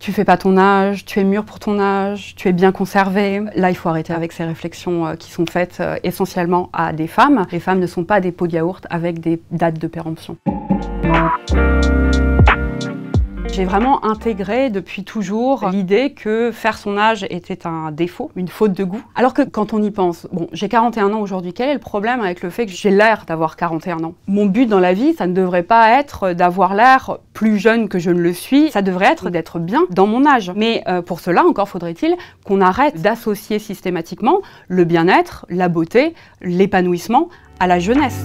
tu fais pas ton âge, tu es mûr pour ton âge, tu es bien conservé. Là, il faut arrêter avec ces réflexions qui sont faites essentiellement à des femmes. Les femmes ne sont pas des pots de yaourt avec des dates de péremption. J'ai vraiment intégré depuis toujours l'idée que faire son âge était un défaut, une faute de goût. Alors que quand on y pense, bon, j'ai 41 ans aujourd'hui, quel est le problème avec le fait que j'ai l'air d'avoir 41 ans? Mon but dans la vie, ça ne devrait pas être d'avoir l'air plus jeune que je ne le suis, ça devrait être d'être bien dans mon âge. Mais pour cela, encore faudrait-il qu'on arrête d'associer systématiquement le bien-être, la beauté, l'épanouissement à la jeunesse.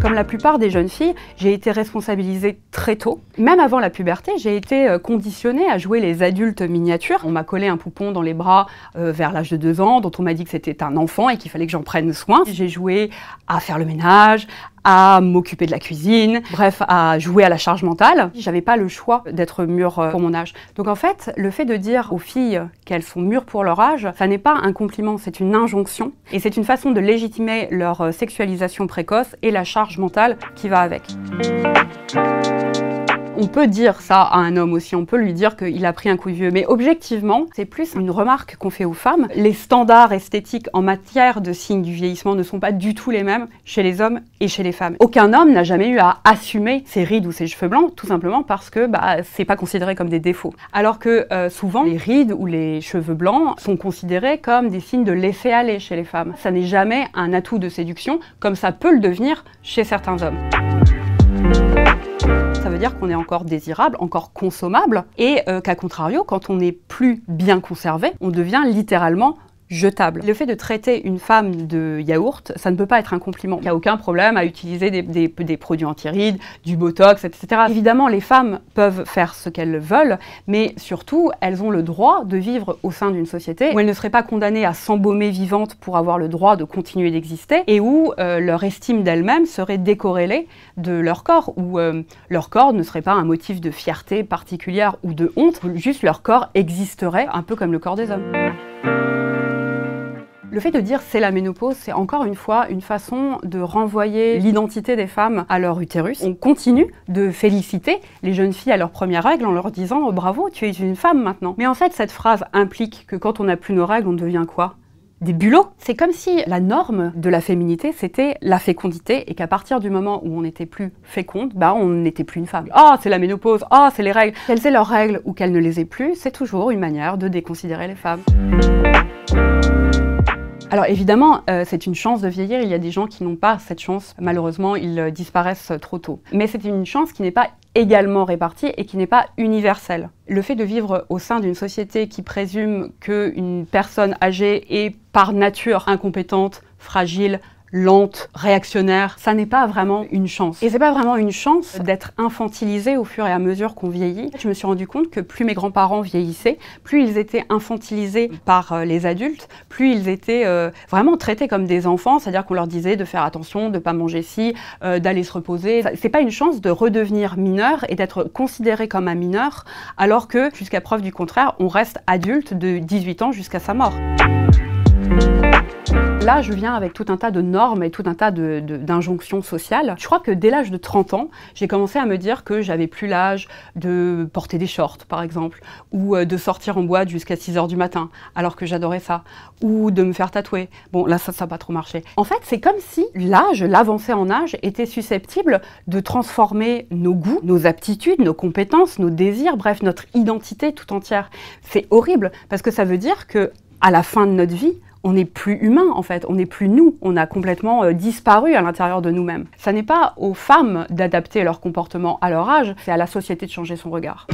Comme la plupart des jeunes filles, j'ai été responsabilisée très tôt. Même avant la puberté, j'ai été conditionnée à jouer les adultes miniatures. On m'a collé un poupon dans les bras vers l'âge de 2 ans, dont on m'a dit que c'était un enfant et qu'il fallait que j'en prenne soin. J'ai joué à faire le ménage, à m'occuper de la cuisine, bref, à jouer à la charge mentale. J'avais pas le choix d'être mûre pour mon âge. Donc en fait, le fait de dire aux filles qu'elles sont mûres pour leur âge, ça n'est pas un compliment, c'est une injonction. Et c'est une façon de légitimer leur sexualisation précoce et la charge mentale qui va avec. On peut dire ça à un homme aussi, on peut lui dire qu'il a pris un coup de vieux, mais objectivement, c'est plus une remarque qu'on fait aux femmes. Les standards esthétiques en matière de signes du vieillissement ne sont pas du tout les mêmes chez les hommes et chez les femmes. Aucun homme n'a jamais eu à assumer ses rides ou ses cheveux blancs, tout simplement parce que c'est pas considéré comme des défauts. Alors que souvent, les rides ou les cheveux blancs sont considérés comme des signes de laisser-aller chez les femmes. Ça n'est jamais un atout de séduction, comme ça peut le devenir chez certains hommes. Ça veut dire qu'on est encore désirable, encore consommable, et qu'à contrario, quand on n'est plus bien conservé, on devient littéralement jetable. Le fait de traiter une femme de yaourt, ça ne peut pas être un compliment. Il n'y a aucun problème à utiliser des produits anti-rides, du botox, etc. Évidemment, les femmes peuvent faire ce qu'elles veulent, mais surtout, elles ont le droit de vivre au sein d'une société où elles ne seraient pas condamnées à s'embaumer vivantes pour avoir le droit de continuer d'exister, et où leur estime d'elles-mêmes serait décorrélée de leur corps, où leur corps ne serait pas un motif de fierté particulière ou de honte, juste leur corps existerait un peu comme le corps des hommes. Le fait de dire c'est la ménopause, c'est encore une fois une façon de renvoyer l'identité des femmes à leur utérus. On continue de féliciter les jeunes filles à leur première règle en leur disant oh, « bravo, tu es une femme maintenant ». Mais en fait, cette phrase implique que quand on n'a plus nos règles, on devient quoi ? Des bulots. C'est comme si la norme de la féminité, c'était la fécondité, et qu'à partir du moment où on n'était plus féconde, on n'était plus une femme. Ah, c'est la ménopause, ah, c'est les règles. Qu'elles aient leurs règles ou qu'elles ne les aient plus, c'est toujours une manière de déconsidérer les femmes. Alors évidemment, c'est une chance de vieillir, il y a des gens qui n'ont pas cette chance, malheureusement ils disparaissent trop tôt. Mais c'est une chance qui n'est pas également répartie et qui n'est pas universelle. Le fait de vivre au sein d'une société qui présume qu'une personne âgée est par nature incompétente, fragile, lente, réactionnaire, ça n'est pas vraiment une chance. Et c'est pas vraiment une chance d'être infantilisé au fur et à mesure qu'on vieillit. Je me suis rendu compte que plus mes grands-parents vieillissaient, plus ils étaient infantilisés par les adultes, plus ils étaient vraiment traités comme des enfants, c'est-à-dire qu'on leur disait de faire attention, de pas manger ci, d'aller se reposer. C'est pas une chance de redevenir mineur et d'être considéré comme un mineur, alors que, jusqu'à preuve du contraire, on reste adulte de 18 ans jusqu'à sa mort. Là, je viens avec tout un tas de normes et tout un tas d'injonctions sociales. Je crois que dès l'âge de 30 ans, j'ai commencé à me dire que j'avais plus l'âge de porter des shorts, par exemple, ou de sortir en boîte jusqu'à 6 h du matin, alors que j'adorais ça, ou de me faire tatouer. Bon, là, ça n'a pas trop marché. En fait, c'est comme si l'âge, l'avancée en âge, était susceptible de transformer nos goûts, nos aptitudes, nos compétences, nos désirs, bref, notre identité tout entière. C'est horrible, parce que ça veut dire que à la fin de notre vie, on n'est plus humain en fait, on n'est plus nous, on a complètement disparu à l'intérieur de nous-mêmes. Ça n'est pas aux femmes d'adapter leur comportement à leur âge, c'est à la société de changer son regard.